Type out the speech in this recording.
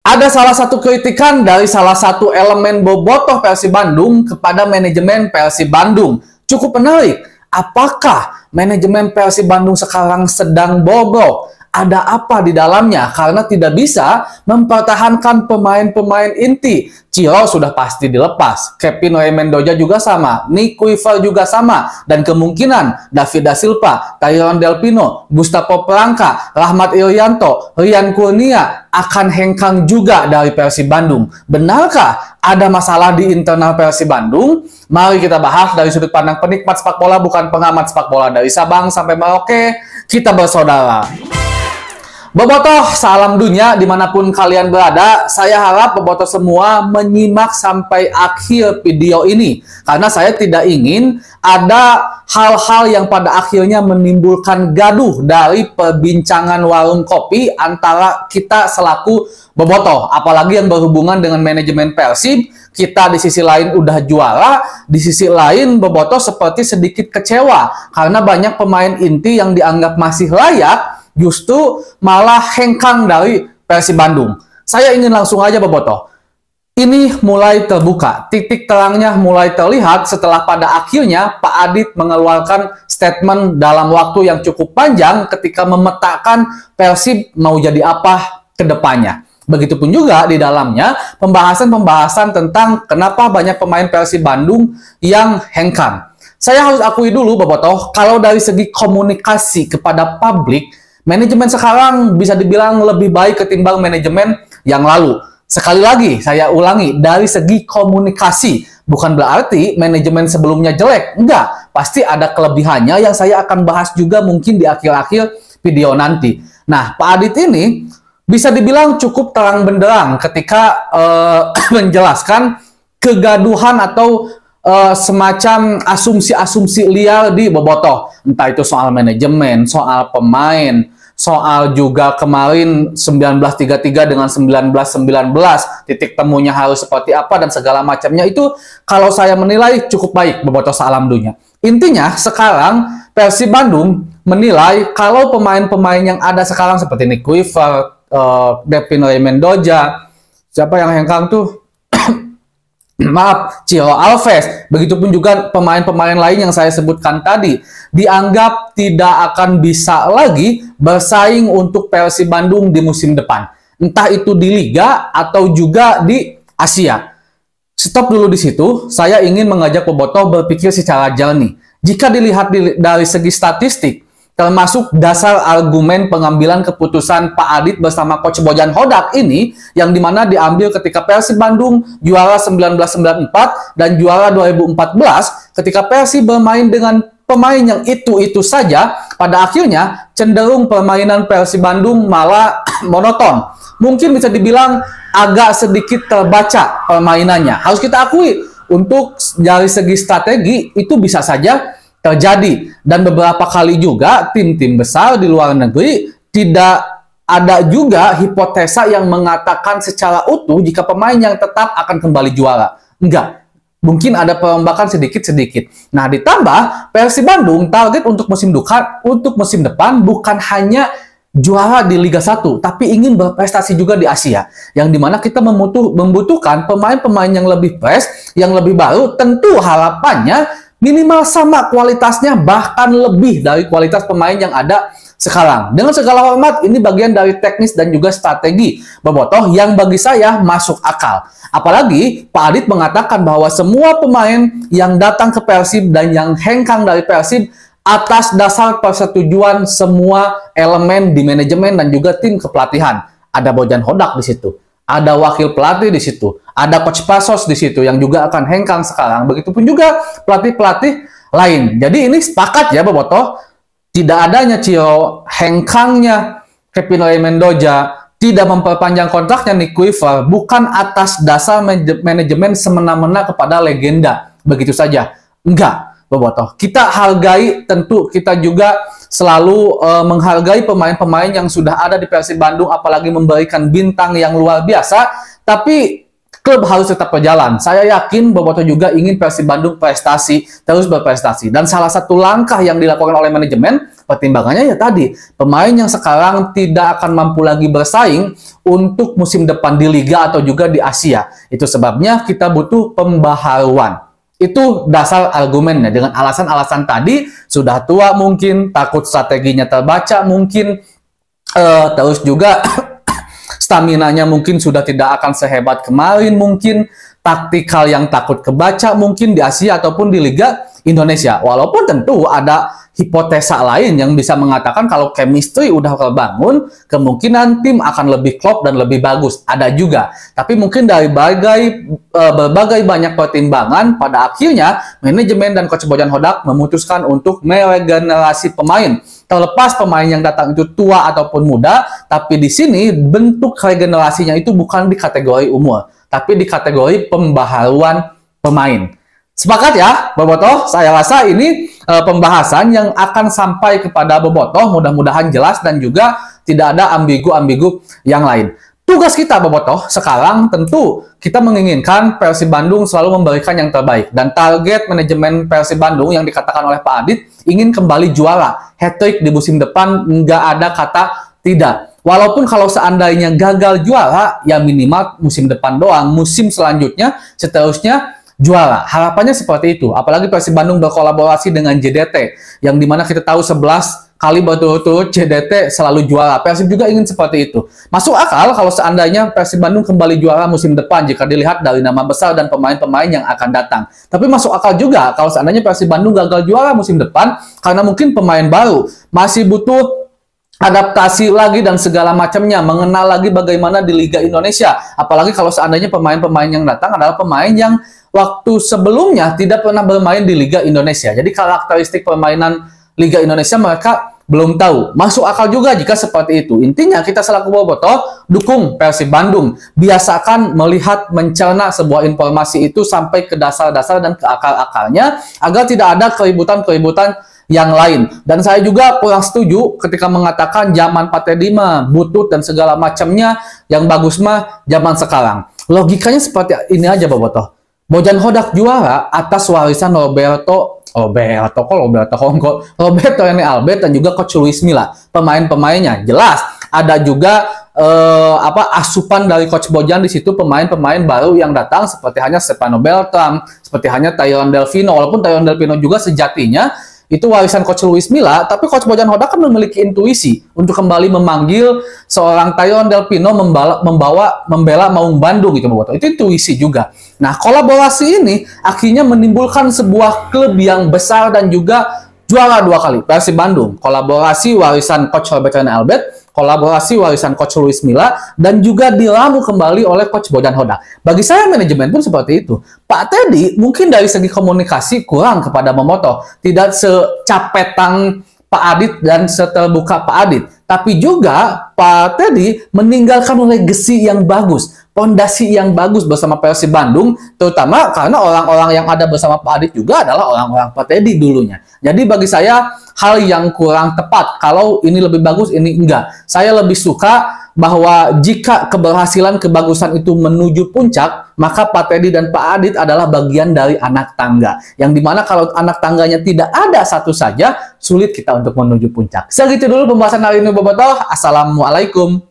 Ada salah satu kritikan dari salah satu elemen bobotoh Persib Bandung kepada manajemen Persib Bandung. Cukup menarik. Apakah manajemen Persib Bandung sekarang sedang bobrok? Ada apa di dalamnya? Karena tidak bisa mempertahankan pemain-pemain inti. Ciro sudah pasti dilepas. Kevin Mendoza juga sama. Nick Kuifer juga sama. Dan kemungkinan David Da Silva, Tyron Delpino, Gustavo Perangka, Rahmat Irianto, Rian Kurnia akan hengkang juga dari Persib Bandung. Benarkah ada masalah di internal Persib Bandung? Mari kita bahas dari sudut pandang penikmat sepak bola, bukan pengamat sepak bola. Dari Sabang sampai Merauke, kita bersaudara. Bobotoh, salam dunia dimanapun kalian berada. Saya harap bobotoh semua menyimak sampai akhir video ini, karena saya tidak ingin ada hal-hal yang pada akhirnya menimbulkan gaduh dari perbincangan warung kopi antara kita selaku bobotoh, apalagi yang berhubungan dengan manajemen Persib. Kita di sisi lain udah juara, di sisi lain bobotoh seperti sedikit kecewa karena banyak pemain inti yang dianggap masih layak justru malah hengkang dari Persib Bandung. Saya ingin langsung aja bobotoh. Ini mulai terbuka, titik terangnya mulai terlihat setelah pada akhirnya Pak Adit mengeluarkan statement dalam waktu yang cukup panjang ketika memetakan Persib mau jadi apa ke depannya. Begitupun juga di dalamnya pembahasan-pembahasan tentang kenapa banyak pemain Persib Bandung yang hengkang. Saya harus akui dulu bobotoh, kalau dari segi komunikasi kepada publik, manajemen sekarang bisa dibilang lebih baik ketimbang manajemen yang lalu. Sekali lagi, saya ulangi, dari segi komunikasi. Bukan berarti manajemen sebelumnya jelek. Enggak, pasti ada kelebihannya yang saya akan bahas juga mungkin di akhir-akhir video nanti. Nah, Pak Adit ini bisa dibilang cukup terang benderang ketika menjelaskan kegaduhan atau semacam asumsi-asumsi liar di bobotoh. Entah itu soal manajemen, soal pemain, soal juga kemarin 1933 dengan 1919, titik temunya harus seperti apa dan segala macamnya. Itu kalau saya menilai cukup baik bobotoh salam dunia. Intinya sekarang Persib Bandung menilai kalau pemain-pemain yang ada sekarang seperti Nick Kuifer, Kevin Mendoza, siapa yang hengkang tuh? Maaf, Ciro Alves, begitupun juga pemain-pemain lain yang saya sebutkan tadi, dianggap tidak akan bisa lagi bersaing untuk Persib Bandung di musim depan. Entah itu di Liga atau juga di Asia. Stop dulu di situ, saya ingin mengajak bobotoh berpikir secara jernih. Jika dilihat dari segi statistik, termasuk dasar argumen pengambilan keputusan Pak Adit bersama Coach Bojan Hodak ini, yang dimana diambil ketika Persib Bandung juara 1994 dan juara 2014, ketika Persib bermain dengan pemain yang itu-itu saja, pada akhirnya cenderung permainan Persib Bandung malah monoton. Mungkin bisa dibilang agak sedikit terbaca permainannya. Harus kita akui, untuk dari segi strategi itu bisa saja terjadi, dan beberapa kali juga tim-tim besar di luar negeri tidak ada juga hipotesa yang mengatakan secara utuh jika pemain yang tetap akan kembali juara. Enggak, mungkin ada perombakan sedikit-sedikit. Nah, ditambah Persib Bandung target untuk musim depan bukan hanya juara di Liga 1, tapi ingin berprestasi juga di Asia, yang dimana kita membutuhkan pemain-pemain yang lebih fresh, yang lebih baru. Tentu harapannya minimal sama kualitasnya, bahkan lebih dari kualitas pemain yang ada sekarang. Dengan segala hormat, ini bagian dari teknis dan juga strategi bobotoh yang bagi saya masuk akal. Apalagi Pak Adit mengatakan bahwa semua pemain yang datang ke Persib dan yang hengkang dari Persib atas dasar persetujuan semua elemen di manajemen dan juga tim kepelatihan. Ada Bojan Hodak di situ, ada wakil pelatih di situ, ada Coach Pasos di situ yang juga akan hengkang sekarang. Begitupun juga pelatih-pelatih lain. Jadi ini sepakat ya bobotoh, tidak adanya Ciro, hengkangnya Kevin Mendoza, tidak memperpanjang kontraknya Nick Kuifer, bukan atas dasar manajemen semena-mena kepada legenda. Begitu saja. Enggak, bobotoh. Kita hargai, tentu kita juga selalu menghargai pemain-pemain yang sudah ada di Persib Bandung, apalagi memberikan bintang yang luar biasa. Tapi klub harus tetap berjalan. Saya yakin Bobotoh juga ingin Persib Bandung prestasi, terus berprestasi. Dan salah satu langkah yang dilakukan oleh manajemen, pertimbangannya ya tadi, pemain yang sekarang tidak akan mampu lagi bersaing untuk musim depan di Liga atau juga di Asia. Itu sebabnya kita butuh pembaharuan. Itu dasar argumennya. Dengan alasan-alasan tadi, sudah tua mungkin, takut strateginya terbaca mungkin, terus juga staminanya mungkin sudah tidak akan sehebat kemarin mungkin, taktikal yang takut kebaca mungkin di Asia ataupun di Liga Indonesia. Walaupun tentu ada hipotesa lain yang bisa mengatakan kalau chemistry udah terbangun, kemungkinan tim akan lebih klop dan lebih bagus. Ada juga. Tapi mungkin dari berbagai banyak pertimbangan, pada akhirnya manajemen dan Coach Bojan Hodak memutuskan untuk meregenerasi pemain. Terlepas pemain yang datang itu tua ataupun muda, tapi di sini bentuk regenerasinya itu bukan di kategori umur, tapi di kategori pembaharuan pemain. Sepakat ya, Bobotoh? Saya rasa ini pembahasan yang akan sampai kepada Bobotoh, mudah-mudahan jelas dan juga tidak ada ambigu-ambigu yang lain. Tugas kita, Bobotoh, sekarang tentu kita menginginkan Persib Bandung selalu memberikan yang terbaik. Dan target manajemen Persib Bandung yang dikatakan oleh Pak Adit ingin kembali juara. Hat-trick di musim depan, nggak ada kata tidak. Walaupun kalau seandainya gagal juara, ya minimal musim depan doang. Musim selanjutnya, seterusnya juara. Harapannya seperti itu. Apalagi Persib Bandung berkolaborasi dengan JDT. Yang dimana kita tahu 11 kali berturut-turut JDT selalu juara. Persib juga ingin seperti itu. Masuk akal kalau seandainya Persib Bandung kembali juara musim depan jika dilihat dari nama besar dan pemain-pemain yang akan datang. Tapi masuk akal juga kalau seandainya Persib Bandung gagal juara musim depan karena mungkin pemain baru masih butuh adaptasi lagi dan segala macamnya, mengenal lagi bagaimana di Liga Indonesia. Apalagi kalau seandainya pemain-pemain yang datang adalah pemain yang waktu sebelumnya tidak pernah bermain di Liga Indonesia. Jadi karakteristik permainan Liga Indonesia mereka belum tahu. Masuk akal juga jika seperti itu. Intinya kita selaku Bobotoh dukung Persib Bandung. Biasakan melihat, mencerna sebuah informasi itu sampai ke dasar-dasar dan ke akar-akarnya agar tidak ada keributan-keributan yang lain. Dan saya juga kurang setuju ketika mengatakan zaman Pak Teddy mah butut dan segala macamnya, yang bagus mah zaman sekarang. Logikanya seperti ini aja, Bobotoh. Bojan Hodak juara atas warisan Roberto Rene Albert dan juga Coach Luis Milla. Pemain-pemainnya jelas ada juga asupan dari Coach Bojan di situ, pemain-pemain baru yang datang seperti hanya Stefano Beltram, seperti hanya Tyrone Delfino. Walaupun Tyrone Delfino juga sejatinya itu warisan Coach Luis Milla, tapi Coach Bojan Hodak kan memiliki intuisi untuk kembali memanggil seorang Tyrone Delfino membela Maung Bandung gitu, Bobotoh. Itu intuisi juga. Nah, kolaborasi ini akhirnya menimbulkan sebuah klub yang besar dan juga juara 2 kali. Persib Bandung, kolaborasi warisan Coach Rene Albert, kolaborasi warisan Coach Luis Milla, dan juga diramu kembali oleh Coach Bojan Hodak. Bagi saya manajemen pun seperti itu. Pak Teddy mungkin dari segi komunikasi kurang kepada Bobotoh, tidak secapetang Pak Adit dan seterbuka Pak Adit. Tapi juga Pak Teddy meninggalkan legacy yang bagus, fondasi yang bagus bersama Persib Bandung, terutama karena orang-orang yang ada bersama Pak Adit juga adalah orang-orang Pak Teddy dulunya. Jadi bagi saya hal yang kurang tepat kalau ini lebih bagus, ini enggak. Saya lebih suka bahwa jika kebagusan itu menuju puncak, maka Pak Teddy dan Pak Adit adalah bagian dari anak tangga. Yang dimana kalau anak tangganya tidak ada satu saja, sulit kita untuk menuju puncak. Segitu dulu pembahasan hari ini, Bobotoh. Assalamualaikum.